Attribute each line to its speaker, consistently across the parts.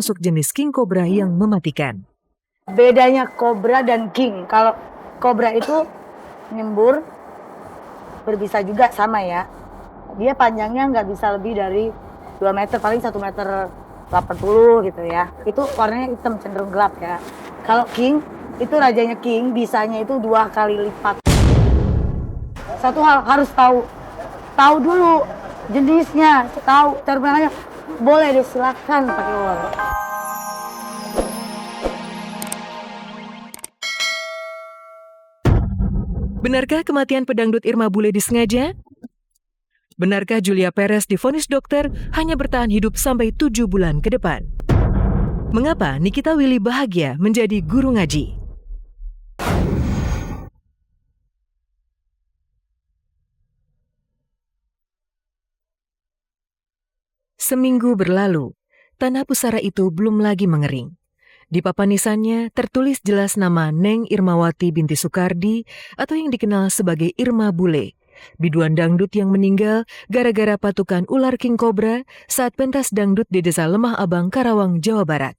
Speaker 1: termasuk jenis king cobra yang mematikan.
Speaker 2: Bedanya kobra dan king, kalau kobra itu nyembur, berbisa juga sama ya. Dia panjangnya nggak bisa lebih dari 2 meter, paling 1 meter 80 gitu ya. Itu warnanya hitam, cenderung gelap ya. Kalau king, itu rajanya king, bisanya itu 2 kali lipat. Satu hal harus tahu dulu jenisnya, tahu terbangnya. Boleh deh, silakan pakai ular.
Speaker 1: Benarkah kematian pedangdut Irma Bule disengaja? Benarkah Julia Perez divonis dokter hanya bertahan hidup sampai 7 bulan ke depan? Mengapa Nikita Willy bahagia menjadi guru ngaji? Seminggu berlalu, tanah pusara itu belum lagi mengering. Di papan nisannya tertulis jelas nama Neng Irmawati binti Soekardi atau yang dikenal sebagai Irma Bule, biduan dangdut yang meninggal gara-gara patukan ular king cobra saat pentas dangdut di Desa Lemah Abang, Karawang, Jawa Barat.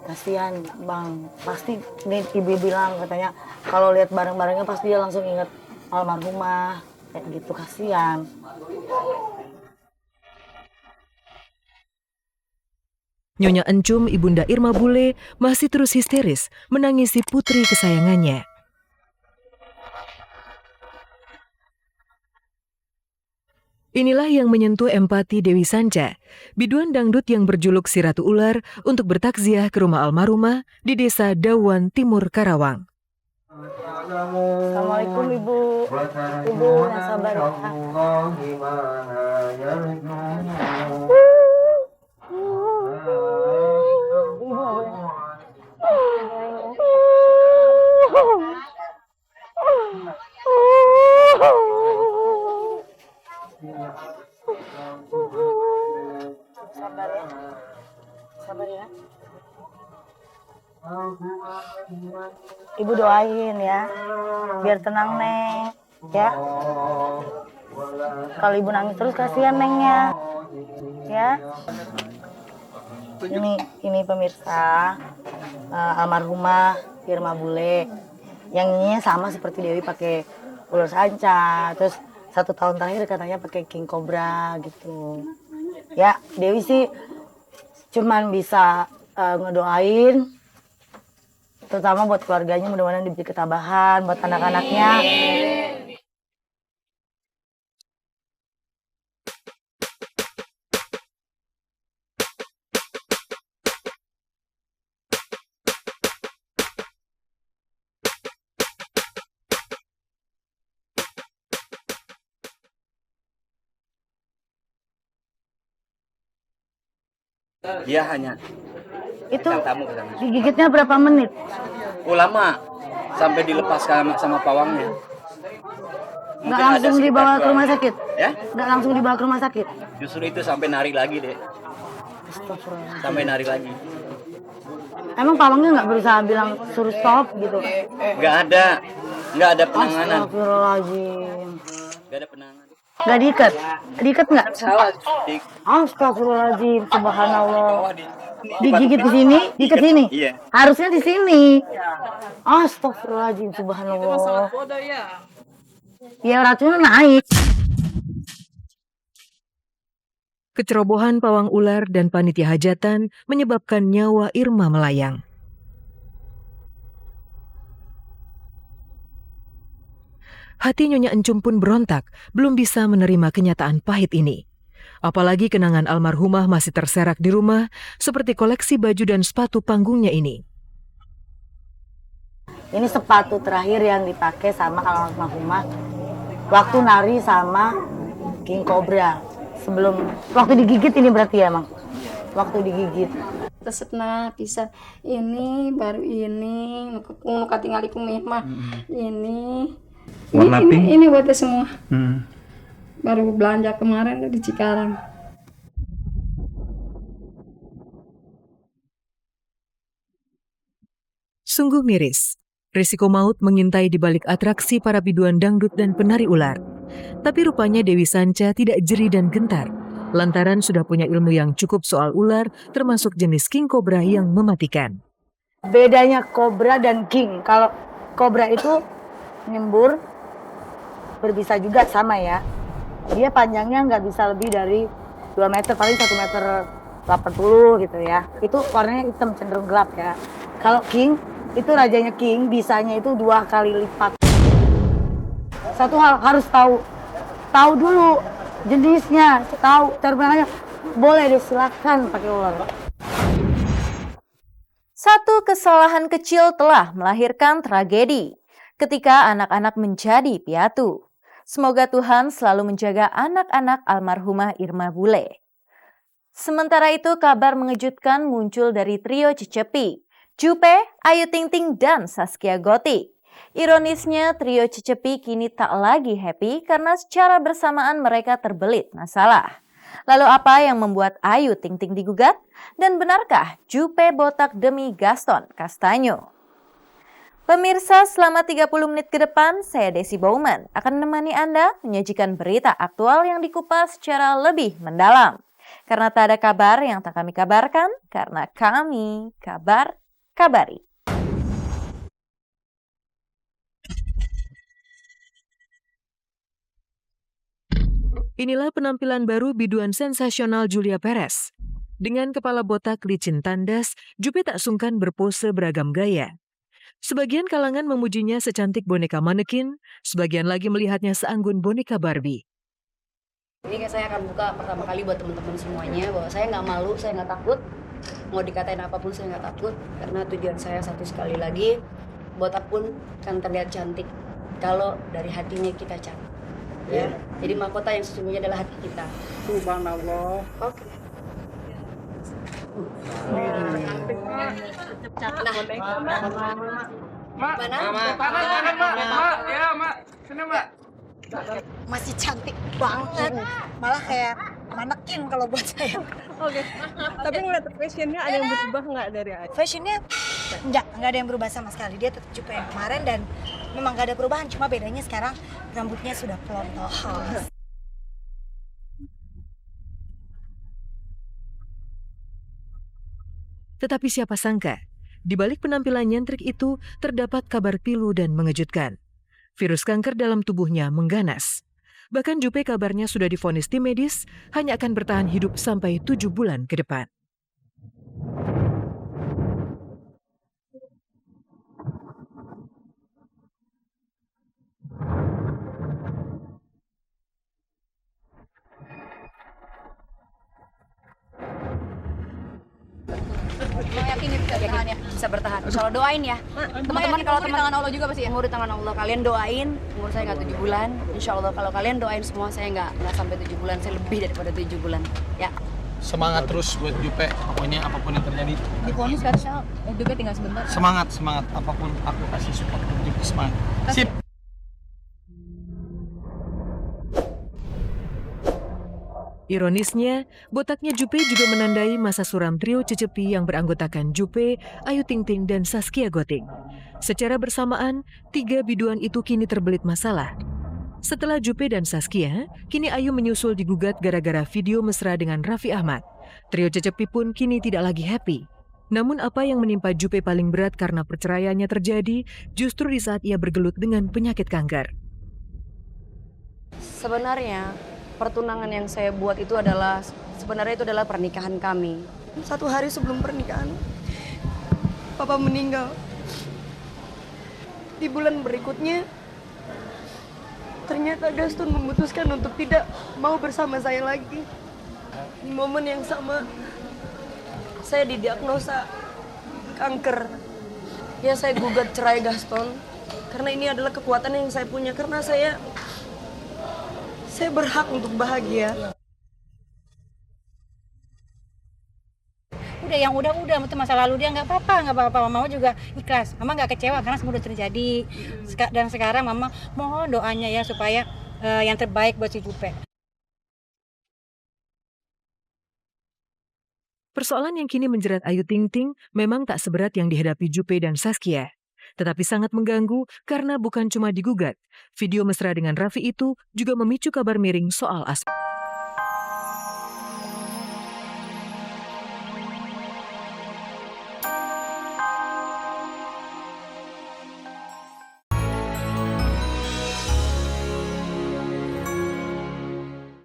Speaker 2: Kasihan bang, pasti nih ibu bilang katanya kalau lihat barang-barangnya pasti dia langsung inget almarhumah, kayak gitu, kasihan.
Speaker 1: Nyonya Encum, ibunda Irma Bule, masih terus histeris menangisi putri kesayangannya. Inilah yang menyentuh empati Dewi Sanca, biduan dangdut yang berjuluk si Ratu Ular untuk bertakziah ke rumah almarhumah di Desa Dawan, Timur Karawang.
Speaker 2: Assalamualaikum Ibu. Ibu yang sabar ya. Sabar ya. Ibu doain ya, biar tenang Neng, ya. Kalau ibu nangis terus kasihan Nengnya, ya. Ini pemirsa, almarhumah Irma Bule, yang ininya sama seperti Dewi pakai ular sanca, terus 1 tahun terakhir katanya pakai king cobra gitu. Ya, Dewi sih cuman bisa ngedoain, terutama buat keluarganya, mudah-mudahan diberi ketabahan, buat anak-anaknya.
Speaker 3: Dia hanya
Speaker 2: Itu
Speaker 3: tamu ke sana.
Speaker 2: digigitnya berapa menit?
Speaker 3: Lama sampai dilepaskan sama pawangnya.
Speaker 2: Nggak langsung dibawa ke rumah sakit?
Speaker 3: Ya?
Speaker 2: Nggak langsung dibawa ke rumah sakit?
Speaker 3: Justru itu sampai nari lagi deh. Sampai nari lagi.
Speaker 2: Emang pawangnya nggak berusaha bilang suruh stop gitu?
Speaker 3: Nggak ada penanganan.
Speaker 2: Astagfirullahaladzim.
Speaker 3: Nggak ada penanganan.
Speaker 2: Nggak diikat? Diikat nggak?
Speaker 3: Di
Speaker 2: Astagfirullahaladzim, subhanallah.
Speaker 3: bawah
Speaker 2: Digigit di sini, diikat sini?
Speaker 3: Iya.
Speaker 2: Harusnya di sini. Astagfirullahaladzim, subhanallah. Ya racunnya naik.
Speaker 1: Kecerobohan pawang ular dan panitia hajatan menyebabkan nyawa Irma melayang. Hati Nyonya Encum pun berontak, belum bisa menerima kenyataan pahit ini. Apalagi kenangan almarhumah masih terserak di rumah, seperti koleksi baju dan sepatu panggungnya ini.
Speaker 2: Ini sepatu terakhir yang dipakai sama almarhumah waktu nari sama king cobra. Sebelum waktu digigit ini berarti ya, Mang? Waktu digigit.
Speaker 4: Resepna bisa ini baru ini nu tinggal di kumih ini
Speaker 5: warna pink
Speaker 4: ini buat semua. Baru belanja kemarin di Cikarang.
Speaker 1: Sungguh miris. Risiko maut mengintai di balik atraksi para biduan dangdut dan penari ular. Tapi rupanya Dewi Sanca tidak jeri dan gentar, lantaran sudah punya ilmu yang cukup soal ular, termasuk jenis king cobra yang mematikan.
Speaker 2: Bedanya kobra dan king, kalau kobra itu nyembur, berbisa juga sama ya. Dia panjangnya nggak bisa lebih dari 2 meter, paling 1 meter 80 gitu ya. Itu warnanya hitam, cenderung gelap ya. Kalau king, itu rajanya king, bisanya itu 2 kali lipat. Satu hal harus tahu dulu jenisnya, tahu terbenarnya. Boleh deh, silakan pakai ular.
Speaker 5: Satu kesalahan kecil telah melahirkan tragedi ketika anak-anak menjadi piatu. Semoga Tuhan selalu menjaga anak-anak almarhumah Irma Bule. Sementara itu, kabar mengejutkan muncul dari trio Cecepi, Jupe, Ayu Ting Ting, dan Zaskia Gotik. Ironisnya, trio Cecepi kini tak lagi happy karena secara bersamaan mereka terbelit masalah. Lalu apa yang membuat Ayu Ting Ting digugat? Dan benarkah Jupe botak demi Gaston Castanyo? Pemirsa, selama 30 menit ke depan, saya Desi Bowman akan menemani Anda menyajikan berita aktual yang dikupas secara lebih mendalam. Karena tak ada kabar yang tak kami kabarkan, karena kami kabari.
Speaker 1: Inilah penampilan baru biduan sensasional Julia Perez. Dengan kepala botak licin tandas, Jupe tak sungkan berpose beragam gaya. Sebagian kalangan memujinya secantik boneka manekin, sebagian lagi melihatnya seanggun boneka Barbie.
Speaker 6: Ini saya akan buka pertama kali buat teman-teman semuanya bahwa saya nggak malu, saya nggak takut. Mau dikatain apapun saya nggak takut, karena tujuan saya satu sekali lagi, botak pun kan terlihat cantik kalau dari hatinya kita cantik. Ya, jadi mahkota yang sesungguhnya adalah hati kita. Subhanallah. Oke.
Speaker 7: Masih cantik banget, malah kayak manekin kalau buat saya.
Speaker 8: Oke. Tapi ngeliat fashionnya ada yang berubah nggak dari Ayu?
Speaker 7: Fashionnya nggak ada yang berubah sama sekali. Dia tetap juga yang kemarin dan memang nggak ada perubahan. Cuma bedanya sekarang rambutnya sudah pelontos.
Speaker 1: Tetapi siapa sangka, di balik penampilan nyentrik itu terdapat kabar pilu dan mengejutkan. Virus kanker dalam tubuhnya mengganas. Bahkan Jupe kabarnya sudah divonis tim medis, hanya akan bertahan hidup sampai 7 bulan ke depan.
Speaker 6: Yakin bisa bertahan. Kalau doain ya, teman-teman, kalau teman tangan Allah juga pasti ya. Umur di tangan Allah, kalian doain. Umur saya nggak 7 bulan, insya Allah kalau kalian doain semua saya nggak sampai 7 bulan, saya lebih daripada 7 bulan. Ya.
Speaker 9: Semangat terus buat Jupe, pokoknya apapun yang terjadi.
Speaker 6: Diponis kan Sal, Jupe tinggal sebentar.
Speaker 9: Semangat, apapun aku kasih support Jupe, semangat. Sip.
Speaker 1: Ironisnya, botaknya Jupe juga menandai masa suram trio Cecepi yang beranggotakan Jupe, Ayu Ting Ting, dan Zaskia Gotik. Secara bersamaan, 3 biduan itu kini terbelit masalah. Setelah Jupe dan Zaskia, kini Ayu menyusul digugat gara-gara video mesra dengan Raffi Ahmad. Trio Cecepi pun kini tidak lagi happy. Namun apa yang menimpa Jupe paling berat karena perceraiannya terjadi justru di saat ia bergelut dengan penyakit kanker.
Speaker 6: Sebenarnya pertunangan yang saya buat itu adalah pernikahan kami.
Speaker 8: 1 hari sebelum pernikahan, Papa meninggal. Di bulan berikutnya, ternyata Gaston memutuskan untuk tidak mau bersama saya lagi. Di momen yang sama, saya didiagnosa kanker. Ya, saya gugat cerai Gaston, karena ini adalah kekuatan yang saya punya, karena saya berhak untuk bahagia.
Speaker 7: Udah yang udah itu masa lalu dia nggak apa-apa. Mama juga ikhlas. Mama nggak kecewa karena semua udah terjadi. Dan sekarang Mama mohon doanya ya supaya yang terbaik buat si Jupe.
Speaker 1: Persoalan yang kini menjerat Ayu Ting Ting memang tak seberat yang dihadapi Juppe dan Saskia. Tetapi sangat mengganggu karena bukan cuma digugat. Video mesra dengan Raffi itu juga memicu kabar miring soal aspek.